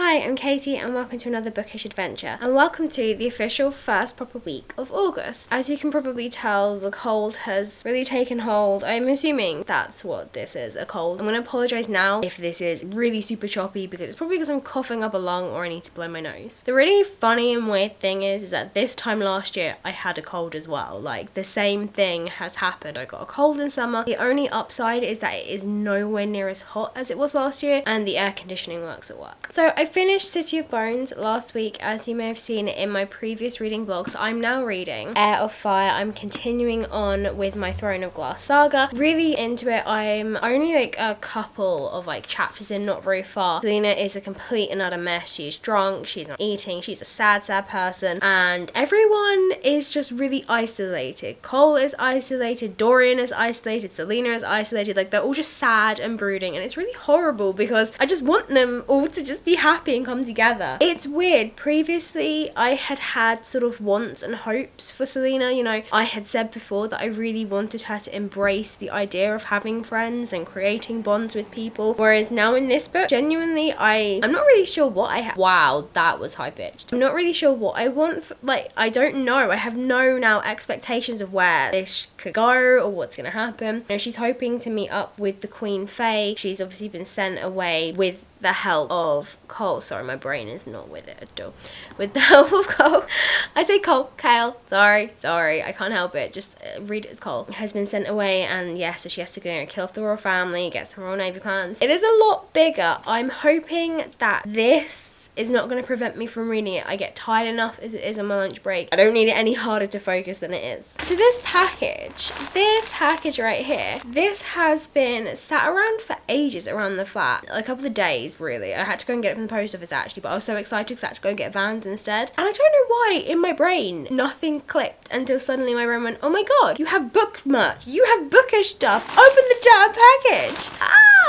Hi, I'm Katie and welcome to another bookish adventure, and welcome to the official first proper week of August. As you can probably tell, the cold has really taken hold. I'm assuming that's what this is, a cold. I'm going to apologise now if this is really super choppy, because it's probably because I'm coughing up a lung or I need to blow my nose. The really funny and weird thing is that this time last year I had a cold as well. Like, the same thing has happened. I got a cold in summer. The only upside is that it is nowhere near as hot as it was last year, and the air conditioning works at work. So I finished City of Bones last week, as you may have seen in my previous reading vlog. So I'm now reading Heir of Fire. I'm continuing on with my Throne of Glass saga. Really into it. I'm only like a couple of chapters in, not very far. Selena is a complete and utter mess. She's drunk, she's not eating, she's a sad person, and everyone is just really isolated. Cole is isolated, Dorian is isolated, Selena is isolated. Like, they're all just sad and brooding, and it's really horrible because I just want them all to just be happy and come together. It's weird. Previously, I had sort of wants and hopes for Selena. You know, I had said before that I really wanted her to embrace the idea of having friends and creating bonds with people. Whereas now in this book, genuinely, I'm not really sure what I have. Wow, that was high-pitched. I'm not really sure what I want. I don't know. I have no now expectations of where this could go or what's going to happen. You know, she's hoping to meet up with the Queen Fae. She's obviously been sent away with the help of Cole. Sorry, my brain is not with it at all. With the help of Cole. I say Cole, Kale. Sorry, I can't help it. Just read it as Cole. Has been sent away, and yeah, so she has to go and kill off the royal family, get some royal navy plans. It is a lot bigger. I'm hoping that this is not going to prevent me from reading it. I get tired enough as it is on my lunch break. I don't need it any harder to focus than it is. So this package right here, this has been sat around for ages around the flat. A couple of days, really. I had to go and get it from the post office actually, but I was so excited because I had to go and get Vans instead. And I don't know why, in my brain, nothing clicked until suddenly my brain went, oh my god, you have book merch. You have bookish stuff. Open the damn package.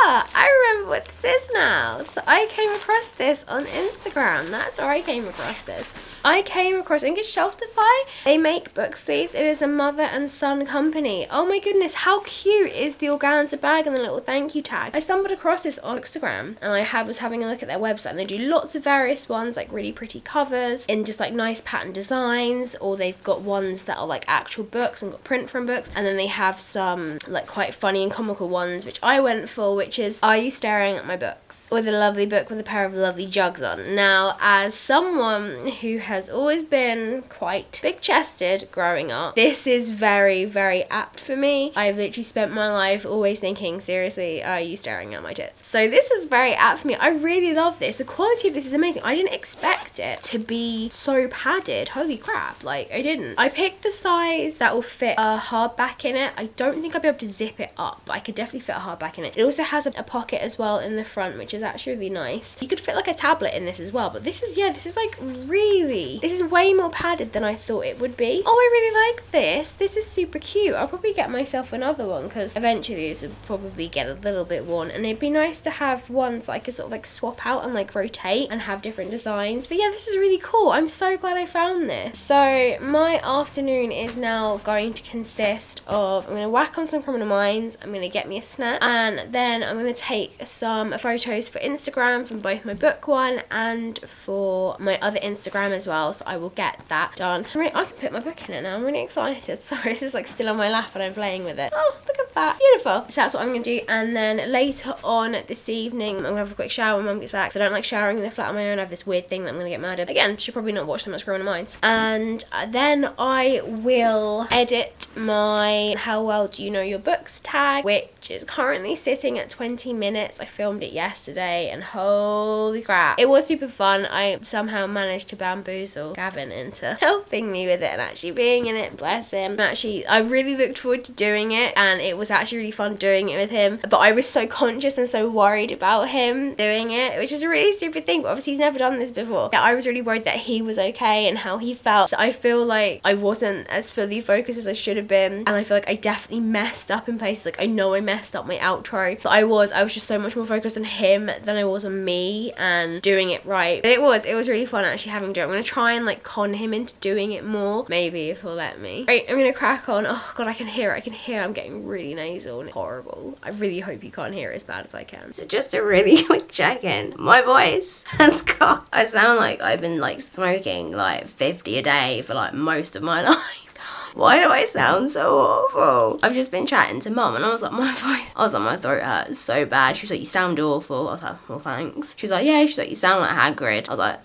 I remember what this is now. So I came across this on Instagram. That's where I came across this. I think it's Shelfify. They make book sleeves. It is a mother and son company. Oh my goodness, how cute is the organza bag and the little thank you tag. I stumbled across this on Instagram, and I was having a look at their website, and they do lots of various ones, like really pretty covers in just like nice pattern designs, or they've got ones that are like actual books and got print from books, and then they have some like quite funny and comical ones, which I went for, which is, are you staring at my books? With a lovely book with a pair of lovely jugs on. Now, as someone who has always been quite big-chested growing up, this is very, very apt for me. I've literally spent my life always thinking, seriously, are you staring at my tits? So this is very apt for me. I really love this. The quality of this is amazing. I didn't expect it to be so padded. Holy crap, like, I didn't. I picked the size that will fit a hardback in it. I don't think I'll be able to zip it up, but I could definitely fit a hardback in it. It also has a pocket as well in the front, which is actually really nice. You could fit like a tablet in this as well, but this is like really, this is way more padded than I thought it would be. Oh, I really like this. This is super cute. I'll probably get myself another one because eventually this will probably get a little bit worn, and it'd be nice to have ones that I could sort of like swap out and like rotate and have different designs. But yeah, this is really cool. I'm so glad I found this. So my afternoon is now going to consist of, I'm going to whack on some Criminal Minds, I'm going to get me a snack, and then I'm going to take some photos for Instagram from both my book one and for my other Instagram as well, so I will get that done. I can put my book in it now. I'm really excited. Sorry, this is like still on my lap and I'm playing with it. Oh, look at that. Beautiful. So that's what I'm going to do, and then later on this evening I'm going to have a quick shower when Mum gets back, so I don't like showering in the flat on my own. I have this weird thing that I'm going to get murdered. Again, should probably not watch so much Criminal Minds. And then I will edit my How Well Do You Know Your Books tag, which is currently sitting at 20 minutes. I filmed it yesterday, and holy crap, it was super fun. I somehow managed to bamboozle Gavin into helping me with it and actually being in it. Bless him. I really looked forward to doing it, and it was actually really fun doing it with him, but I was so conscious and so worried about him doing it, which is a really stupid thing, but obviously he's never done this before. Yeah, I was really worried that he was okay and how he felt, so I feel like I wasn't as fully focused as I should have been, and I feel like I definitely messed up in places. Like, I know I messed up my outro, but I was just so much more focused on him than I was on me and doing it right. But it was really fun actually having to do it. I'm going to try and like con him into doing it more, maybe, if he'll let me. Right, I'm going to crack on. Oh god, I can hear it. I'm getting really really nasal and horrible. I really hope you can't hear it as bad as I can. So just a really quick check-in. My voice has got... I sound like I've been like smoking like 50 a day for like most of my life. Why do I sound so awful? I've just been chatting to Mum and I was like, my throat hurts so bad. She was like, you sound awful. I was like, well, thanks. She was like, yeah. She's like, you sound like Hagrid. I was like,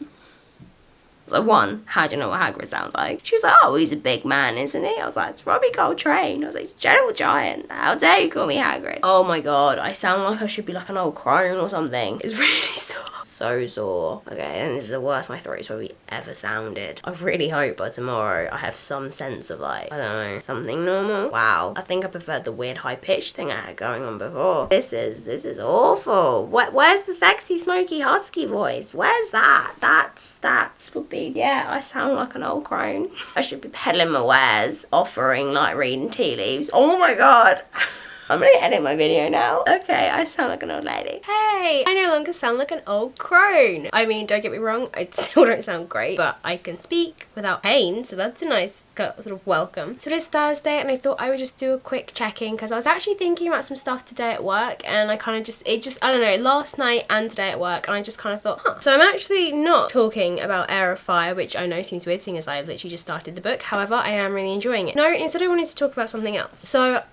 one, how do you know what Hagrid sounds like? She was like, oh, he's a big man, isn't he? I was like, it's Robbie Coltrane. I was like, he's a gentle giant. How dare you call me Hagrid? Oh my god, I sound like I should be like an old crone or something. It's really sore. So sore. Okay, and this is the worst my throat's probably ever sounded. I really hope by tomorrow I have some sense of like, I don't know, something normal. Wow, I think I preferred the weird high pitched thing I had going on before. This is awful. Where's the sexy smoky husky voice? Where's that? That's would be, yeah, I sound like an old crone. I should be peddling my wares, offering like reading tea leaves. Oh my god. I'm gonna edit my video now. Okay, I sound like an old lady. Hey, I no longer sound like an old crone. I mean, don't get me wrong, I still don't sound great, but I can speak without pain, so that's a nice sort of welcome. So it is Thursday, and I thought I would just do a quick check-in, because I was actually thinking about some stuff today at work, and I kind of I don't know, last night and today at work, and I just kind of thought, huh. So I'm actually not talking about Heir of Fire, which I know seems weird, seeing as I literally just started the book. However, I am really enjoying it. No, instead I wanted to talk about something else. So,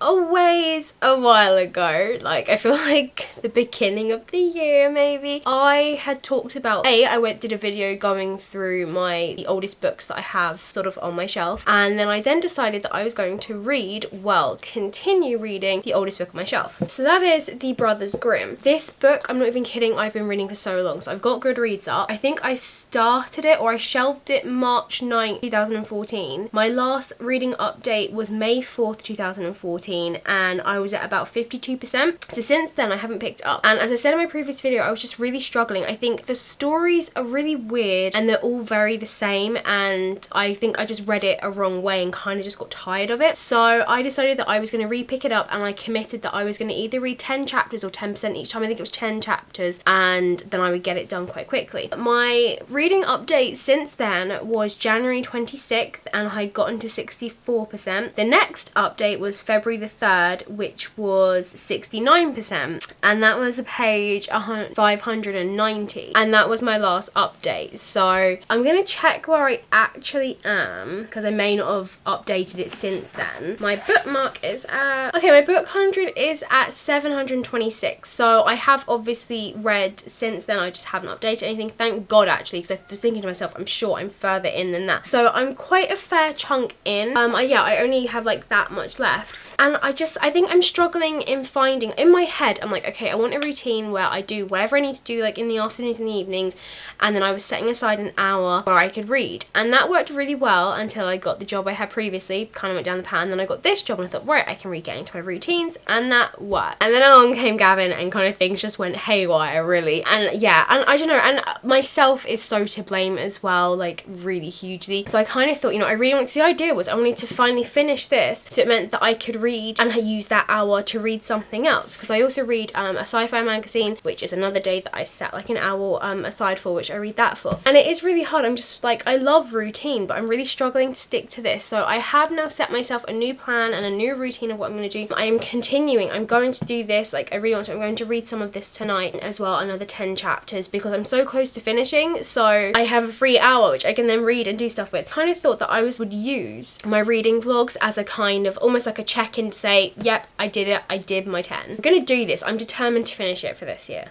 a while ago, like I feel like the beginning of the year maybe, I had talked about, I did a video going through the oldest books that I have sort of on my shelf, and then I then decided that I was going to continue reading the oldest book on my shelf. So that is The Brothers Grimm. This book, I'm not even kidding, I've been reading for so long. So I've got Goodreads up. I think I started it, or I shelved it March 9th, 2014. My last reading update was May 4th, 2014, and I was at about 52%. So since then I haven't picked it up, and as I said in my previous video, I was just really struggling. I think the stories are really weird and they're all very the same, and I think I just read it a wrong way and kind of just got tired of it. So I decided that I was going to re-pick it up, and I committed that I was going to either read 10 chapters or 10% each time. I think it was 10 chapters, and then I would get it done quite quickly. My reading update since then was January 26th, and I had gotten to 64%. The next update was February the 3rd, which was 69%, and that was a page 590, and that was my last update. So I'm gonna check where I actually am, because I may not have updated it since then. My bookmark is at, okay, my book 100 is at 726, so I have obviously read since then. I just haven't updated anything, thank God, actually, because I was thinking to myself, I'm sure I'm further in than that. So I'm quite a fair chunk in. I only have like that much left, and I think I'm struggling in finding, in my head, I'm like, okay, I want a routine where I do whatever I need to do, like in the afternoons and the evenings, and then I was setting aside an hour where I could read, and that worked really well until I got the job I had previously, kind of went down the pan, and then I got this job, and I thought, right, I can regain into my routines, and that worked. And then along came Gavin, and kind of things just went haywire, really, and yeah, and I don't know, and myself is so to blame as well, like really hugely. So I kind of thought, I really wanted, the idea was I wanted to finally finish this, so it meant that I could read, and I use that hour to read something else, because I also read a sci-fi magazine, which is another day that I set like an hour aside for, which I read that for. And it is really hard. I'm just like, I love routine, but I'm really struggling to stick to this. So I have now set myself a new plan and a new routine of what I'm going to do. I am continuing. I'm going to do this. Like, I really want to. I'm going to read some of this tonight as well, another 10 chapters, because I'm so close to finishing. So I have a free hour, which I can then read and do stuff with. Kind of thought that I would use my reading vlogs as a kind of, almost like a check-in to say, yep, I did it. I did my 10. I'm going to do this. I'm determined to finish it for this year.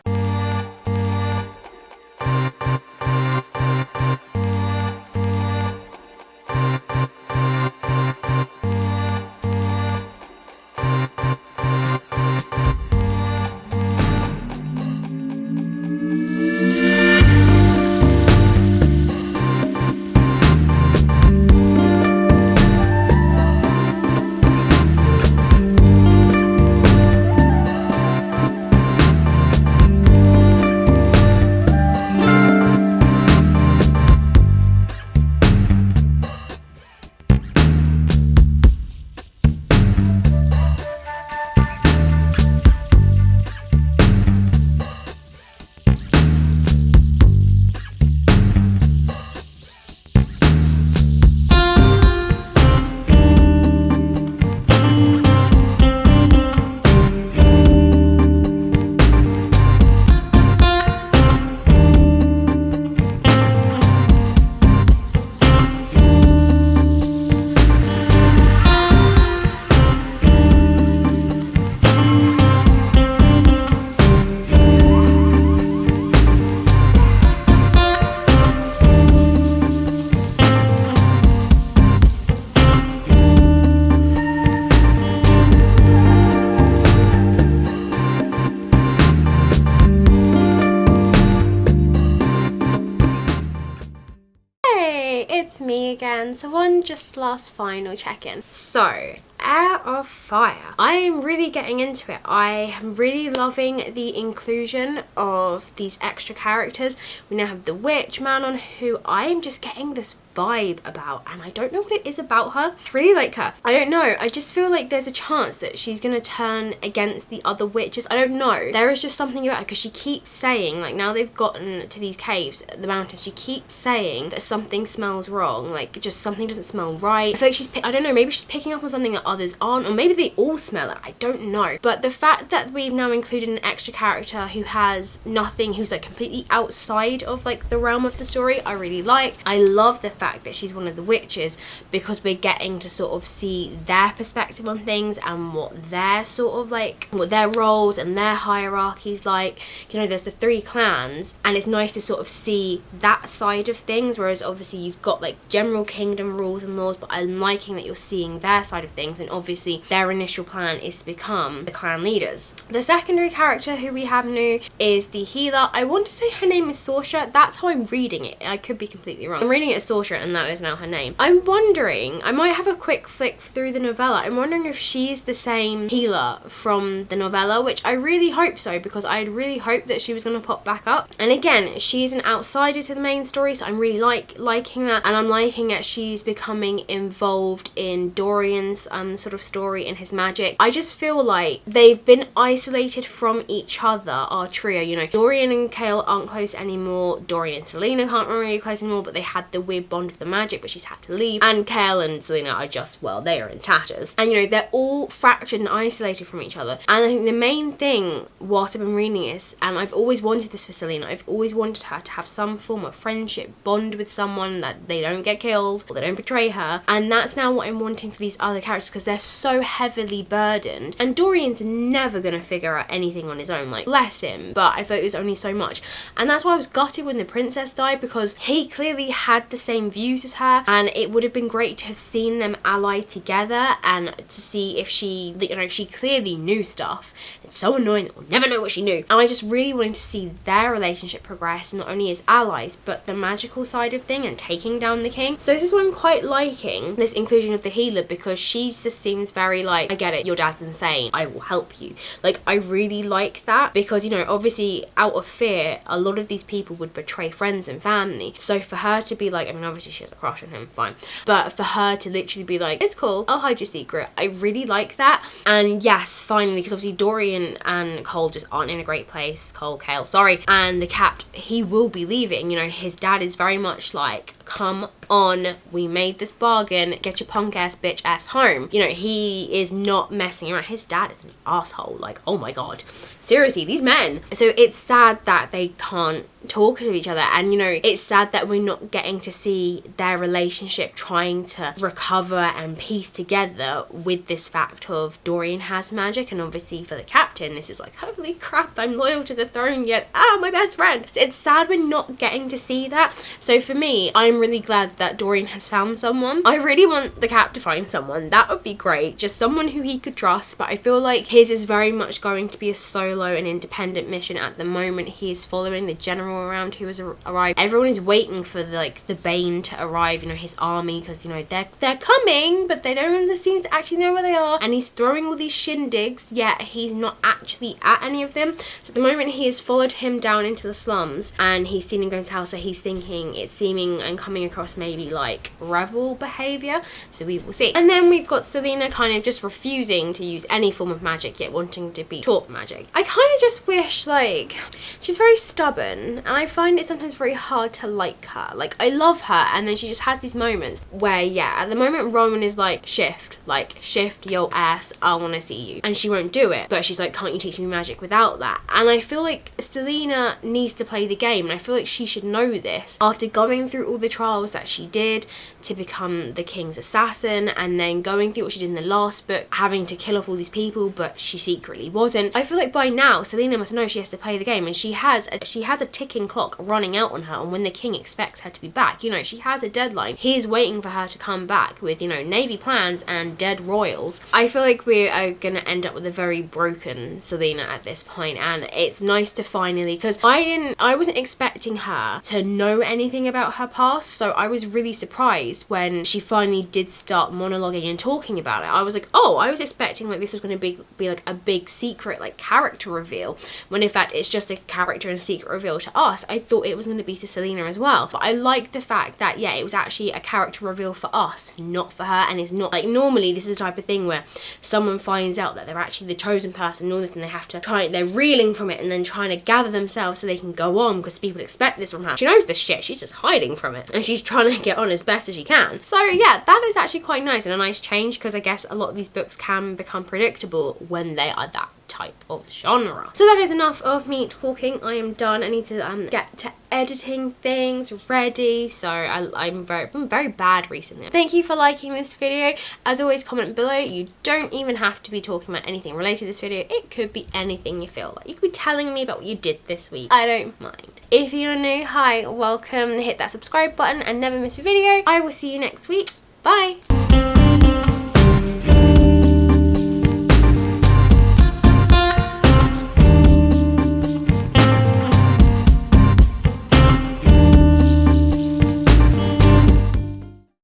it's me again. So one just last final check-in. So, Heir of Fire. I am really getting into it. I am really loving the inclusion of these extra characters. We now have the witch man on, who I am just getting this vibe about, and I don't know what it is about her. I really like her. I don't know. I just feel like there's a chance that she's gonna turn against the other witches. I don't know. There is just something about her, because she keeps saying, like, now they've gotten to these caves, the mountains, she keeps saying that something smells wrong, like just something doesn't smell right. I feel like she's, I don't know, maybe she's picking up on something that others aren't, or maybe they all smell it. I don't know. But the fact that we've now included an extra character who has nothing, who's like completely outside of like the realm of the story, I really like. I love the fact that she's one of the witches, because we're getting to sort of see their perspective on things and what their sort of like, what their roles and their hierarchies like. You know, there's the 3 clans, and it's nice to sort of see that side of things, whereas obviously you've got like general kingdom rules and laws, but I'm liking that you're seeing their side of things, and obviously their initial plan is to become the clan leaders. The secondary character who we have new is the healer. I want to say her name is Sorsha. That's how I'm reading it. I could be completely wrong. I'm reading it as Sorsha, and that is now her name. I'm wondering, I might have a quick flick through the novella, I'm wondering if she's the same healer from the novella, which I really hope so, because I'd really hoped that she was going to pop back up. And again, she's an outsider to the main story, so I'm really liking that, and I'm liking that she's becoming involved in Dorian's sort of story and his magic. I just feel like they've been isolated from each other, our trio, you know. Dorian and Kale aren't close anymore, Dorian and Selena can't really close anymore, but they had the weird bond of the magic, but she's had to leave, and Kale and Selena are just, well, they are in tatters, and you know, they're all fractured and isolated from each other. And I think the main thing whilst I've been reading this, and I've always wanted this for Selena, I've always wanted her to have some form of friendship bond with someone, that they don't get killed or they don't betray her, and that's now what I'm wanting for these other characters, because they're so heavily burdened, and Dorian's never gonna figure out anything on his own, like, bless him, but I feel like there's only so much. And that's why I was gutted when the princess died, because he clearly had the same views as her, and it would have been great to have seen them allied together, and to see if she, you know, she clearly knew stuff. It's so annoying that we'll never know what she knew. And I just really wanted to see their relationship progress, not only as allies, but the magical side of thing and taking down the king. So this is what I'm quite liking, this inclusion of the healer, because she just seems very like, I get it, your dad's insane, I will help you. Like, I really like that, because, you know, obviously out of fear, a lot of these people would betray friends and family. So for her to be like, I mean, obviously she has a crush on him, fine, but for her to literally be like, it's cool, I'll hide your secret, I really like that. And yes, finally, because obviously Dorian and Cole just aren't in a great place, Kale, sorry, and the Capt, he will be leaving, you know, his dad is very much like, come on, we made this bargain, get your punk ass bitch ass home. You know, he is not messing around. His dad is an asshole, like, oh my god, seriously, these men. So it's sad that they can't talk to each other, and you know, it's sad that we're not getting to see their relationship trying to recover and piece together with this fact of Dorian has magic, and obviously for the captain this is like, holy crap, I'm loyal to the throne, yet my best friend. It's sad we're not getting to see that. So for me, I'm really glad that Dorian has found someone. I really want the Cap to find someone, that would be great, just someone who he could trust, but I feel like his is very much going to be a solo and independent mission at the moment. He is following the general around who has arrived. Everyone is waiting for the Bane to arrive, you know, his army, because you know they're coming, but they don't seem to actually know where they are, and he's throwing all these shindigs, yet he's not actually at any of them. So at the moment he has followed him down into the slums, and he's seen him going to the house, so he's thinking it's seeming and coming across maybe like rebel behaviour, so we will see. And then we've got Selena kind of just refusing to use any form of magic, yet wanting to be taught magic. I kind of just wish, like, she's very stubborn, and I find it sometimes very hard to like her. Like, I love her, and then she just has these moments where, yeah, at the moment Roman is like, shift your ass, I want to see you, and she won't do it, but she's like, can't you teach me magic without that? And I feel like Selena needs to play the game, and I feel like she should know this after going through all the trials that she did to become the king's assassin, and then going through what she did in the last book, having to kill off all these people, but she secretly wasn't. I feel like by now Selena must know she has to play the game, and she has a ticking clock running out on her on when the king expects her to be back. You know, she has a deadline. He's waiting for her to come back with, you know, navy plans and dead royals. I feel like we are gonna end up with a very broken Selena at this point, and it's nice to finally, because I wasn't expecting her to know anything about her past. us. So I was really surprised when she finally did start monologuing and talking about it. I was like, oh, I was expecting like this was going to be like a big secret like character reveal, when in fact it's just a character and secret reveal to us. I thought it was going to be to Selena as well, but I like the fact that, yeah, it was actually a character reveal for us, not for her. And it's not like, normally this is the type of thing where someone finds out that they're actually the chosen person and all this, and they have to try, they're reeling from it and then trying to gather themselves so they can go on, because people expect this from her. She knows the shit, she's just hiding from it, and she's trying to get on as best as she can. So yeah, that is actually quite nice and a nice change, because I guess a lot of these books can become predictable when they are that type of genre. So that is enough of me talking. I am done. I need to get to editing things ready. So I'm very bad recently. Thank you for liking this video. As always, comment below. You don't even have to be talking about anything related to this video. It could be anything you feel like. You could be telling me about what you did this week. I don't mind. If you're new, hi, welcome. Hit that subscribe button and never miss a video. I will see you next week. Bye.